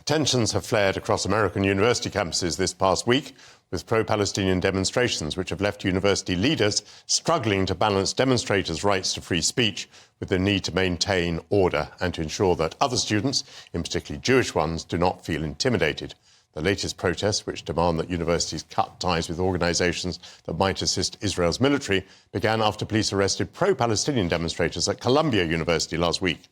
Tensions have flared across American university campuses this past week, with pro-Palestinian demonstrations which have left university leaders struggling to balance demonstrators' rights to free speech with the need to maintain order and to ensure that other students, in particular Jewish ones, do not feel intimidated. The latest protests, which demand that universities cut ties with organisations that might assist Israel's military, began after police arrested pro-Palestinian demonstrators at Columbia University last week,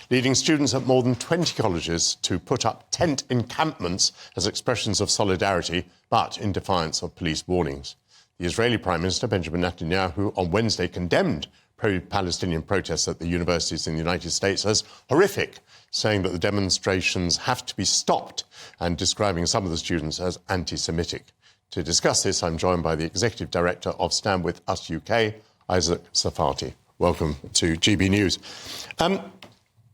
leading students at more than 20 colleges to put up tent encampments as expressions of solidarity, but in defiance of police warnings. The Israeli Prime Minister, Benjamin Netanyahu, on Wednesday condemned pro-Palestinian protests at the universities in the United States as horrific, saying that the demonstrations have to be stopped and describing some of the students as anti-Semitic. To discuss this, I'm joined by the Executive Director of StandWithUsUK, Isaac Zarfati. Welcome to GB News.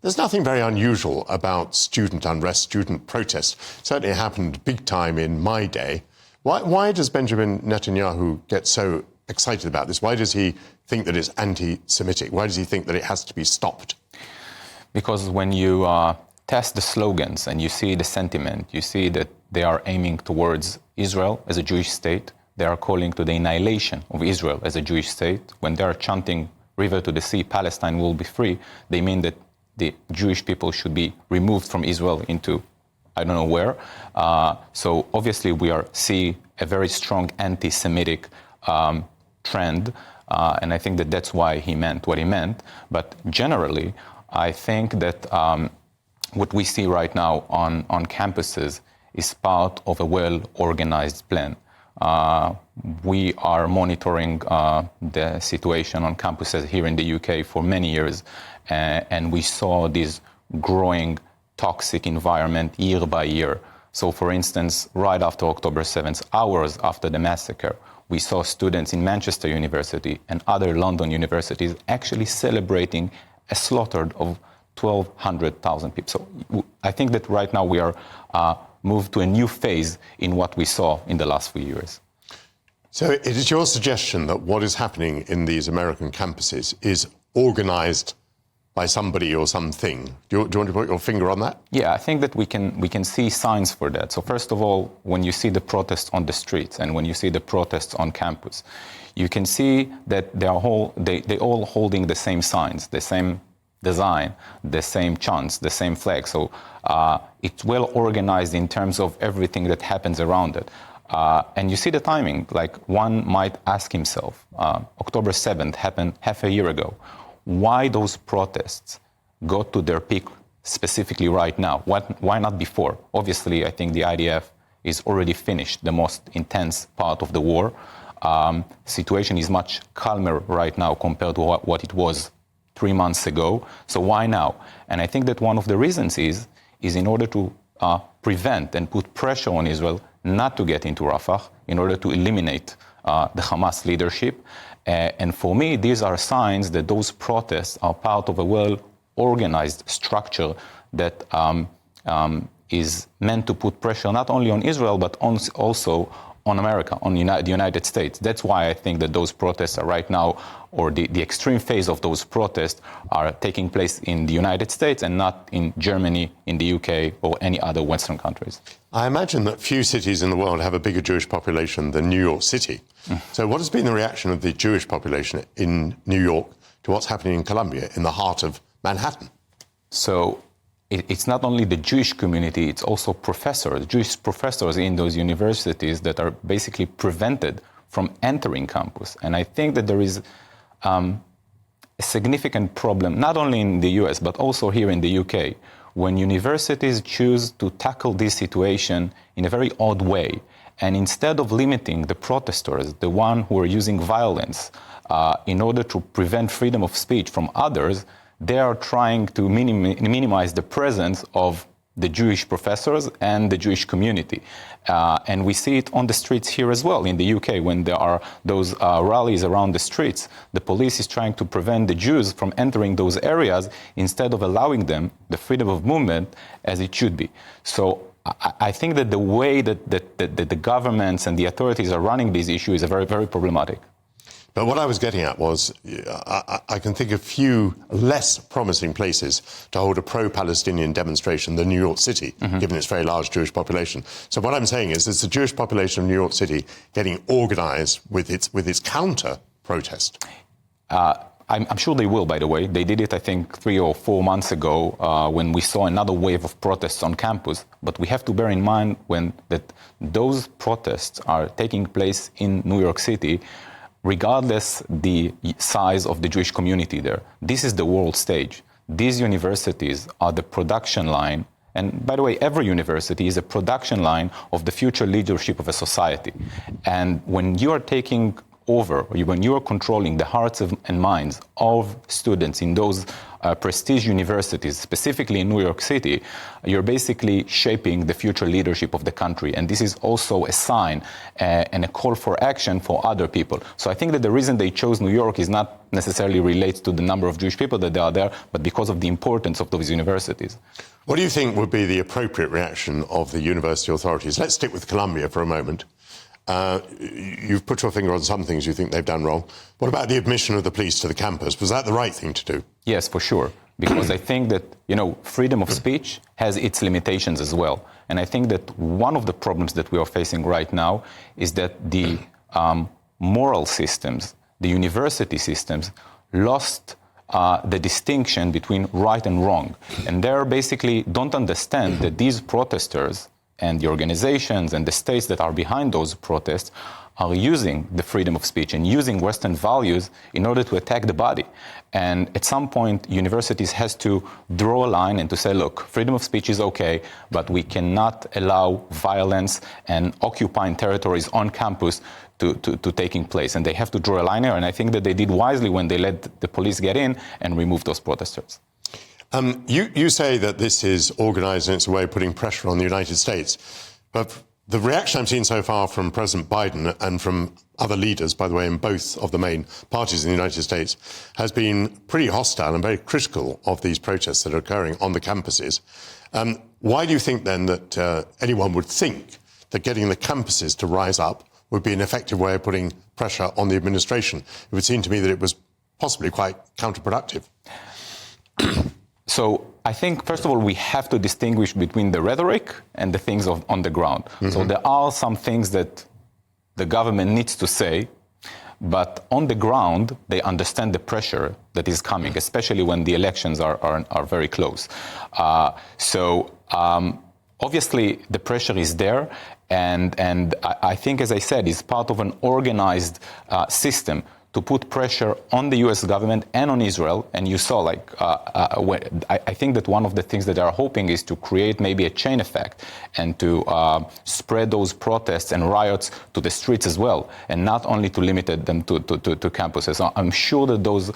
There's nothing very unusual about student unrest, student protest. Certainly happened big time in my day. Why does Benjamin Netanyahu get so excited about this? Why does he think that it's anti-Semitic? Why does he think that it has to be stopped? Because when you test the slogans and you see the sentiment, you see that they are aiming towards Israel as a Jewish state. They are calling to the annihilation of Israel as a Jewish state. When they are chanting river to the sea, Palestine will be free, they mean that the Jewish people should be removed from Israel into I don't know where. So obviously we are seeing a very strong anti-Semitic trend, and I think that that's why he meant what he meant. But generally, I think that what we see right now on campuses is part of a well-organized plan. We are monitoring the situation on campuses here in the UK for many years, and we saw this growing toxic environment year by year. So, for instance, right after October 7th, hours after the massacre, we saw students in Manchester University and other London universities actually celebrating a slaughter of 1,200,000 people. So I think that right now we are moved to a new phase in what we saw in the last few years. So it is your suggestion that what is happening in these American campuses is organised by somebody or something. Do you want to put your finger on that? Yeah, I think that we can see signs for that. So first of all, when you see the protests on the streets and when you see the protests on campus, you can see that they all holding the same signs, the same design, the same chants, the same flag. So it's well organized in terms of everything that happens around it. And you see the timing, like one might ask himself, October 7th happened half a year ago. Why those protests got to their peak specifically right now? Why not before? Obviously, I think the IDF is already finished the most intense part of the war. Situation is much calmer right now compared to what it was 3 months ago. So why now? And I think that one of the reasons is in order to prevent and put pressure on Israel not to get into Rafah, in order to eliminate the Hamas leadership. And for me, these are signs that those protests are part of a well-organized structure that is meant to put pressure not only on Israel, but also on America, on the United States. That's why I think that those protests are right now, or the extreme phase of those protests are taking place in the United States and not in Germany, in the UK, or any other Western countries. I imagine that few cities in the world have a bigger Jewish population than New York City. So what has been the reaction of the Jewish population in New York to what's happening in Columbia, in the heart of Manhattan? So it's not only the Jewish community, it's also professors, Jewish professors in those universities that are basically prevented from entering campus. And I think that there is a significant problem, not only in the US, but also here in the UK, when universities choose to tackle this situation in a very odd way. And instead of limiting the protesters, the one who are using violence in order to prevent freedom of speech from others, they are trying to minimize the presence of the Jewish professors and the Jewish community. And we see it on the streets here as well in the UK. When there are those rallies around the streets, the police is trying to prevent the Jews from entering those areas instead of allowing them the freedom of movement as it should be. So I think that the way that the governments and the authorities are running these issues is very, very problematic. But what I was getting at was I can think of few less promising places to hold a pro-Palestinian demonstration than New York City, given its very large Jewish population. So what I'm saying is it's the Jewish population of New York City getting organised with its counter-protest. I'm sure they will, by the way. They did it, I think, 3 or 4 months ago when we saw another wave of protests on campus. But we have to bear in mind that those protests are taking place in New York City, regardless the size of the Jewish community there. This is the world stage. These universities are the production line. And by the way, every university is a production line of the future leadership of a society. And when you are taking over, when you are controlling the hearts and minds of students in those prestige universities, specifically in New York City, you're basically shaping the future leadership of the country. And this is also a sign and a call for action for other people. So I think that the reason they chose New York is not necessarily relates to the number of Jewish people that are there, but because of the importance of those universities. What do you think would be the appropriate reaction of the university authorities? Let's stick with Columbia for a moment. You've put your finger on some things you think they've done wrong. What about the admission of the police to the campus? Was that the right thing to do? Yes, for sure. Because I think that, freedom of speech has its limitations as well. And I think that one of the problems that we are facing right now is that the moral systems, the university systems, lost the distinction between right and wrong. And they basically don't understand that these protesters and the organizations and the states that are behind those protests are using the freedom of speech and using Western values in order to attack the body. And at some point, universities has to draw a line and to say, look, freedom of speech is okay, but we cannot allow violence and occupying territories on campus to taking place. And they have to draw a line here. And I think that they did wisely when they let the police get in and remove those protesters. You say that this is organised and it's a way of putting pressure on the United States. But the reaction I've seen so far from President Biden and from other leaders, by the way, in both of the main parties in the United States, has been pretty hostile and very critical of these protests that are occurring on the campuses. Why do you think then that anyone would think that getting the campuses to rise up would be an effective way of putting pressure on the administration? It would seem to me that it was possibly quite counterproductive. So I think, first of all, we have to distinguish between the rhetoric and the things on the ground. So there are some things that the government needs to say, but on the ground, they understand the pressure that is coming, especially when the elections are very close. Obviously, the pressure is there, and I think, as I said, it's part of an organized system to put pressure on the U.S. government and on Israel. And you saw, I think that one of the things that they are hoping is to create maybe a chain effect and to spread those protests and riots to the streets as well, and not only to limit them to campuses. So I'm sure that those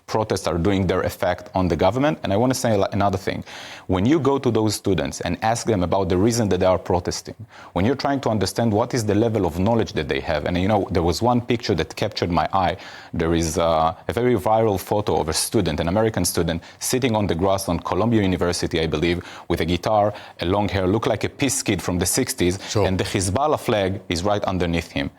protests are doing their effect on the government. And I want to say another thing. When you go to those students and ask them about the reason that they are protesting, when you're trying to understand what is the level of knowledge that they have, and there was one picture that captured my eye. There is a very viral photo of a student, an American student, sitting on the grass on Columbia University, I believe, with a guitar, a long hair, looked like a peace kid from the 60s, sure. And the Hezbollah flag is right underneath him.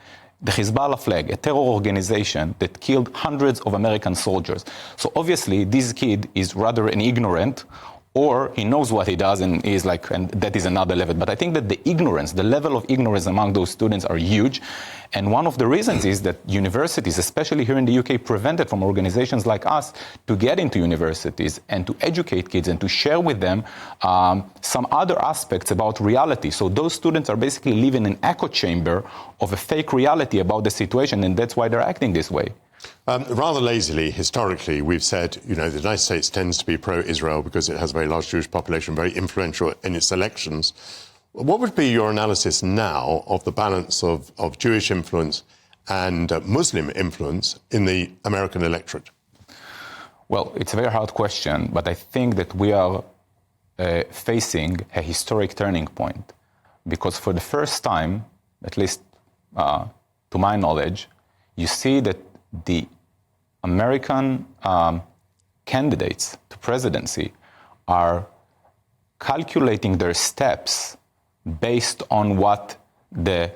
The Hezbollah flag, a terror organization that killed hundreds of American soldiers. So obviously, this kid is rather an ignorant, or he knows what he does and is and that is another level. But I think that the level of ignorance among those students are huge. And one of the reasons is that universities, especially here in the UK, prevented from organizations like us to get into universities and to educate kids and to share with them some other aspects about reality. So those students are basically living in an echo chamber of a fake reality about the situation, and that's why they're acting this way. Rather lazily, historically, we've said, the United States tends to be pro-Israel because it has a very large Jewish population, very influential in its elections. What would be your analysis now of the balance of Jewish influence and Muslim influence in the American electorate? Well, it's a very hard question, but I think that we are facing a historic turning point, because for the first time, at least to my knowledge, you see that the American candidates to presidency are calculating their steps based on what the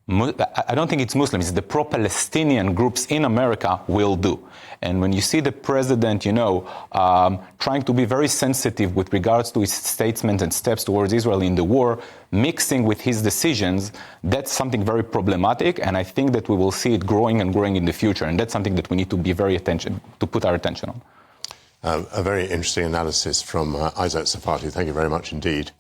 I don't think it's Muslims, it's the pro-Palestinian groups in America will do. And when you see the president, trying to be very sensitive with regards to his statements and steps towards Israel in the war, mixing with his decisions, that's something very problematic. And I think that we will see it growing and growing in the future. And that's something that we need to be to put our attention on. A very interesting analysis from Isaac Zarfati. Thank you very much indeed.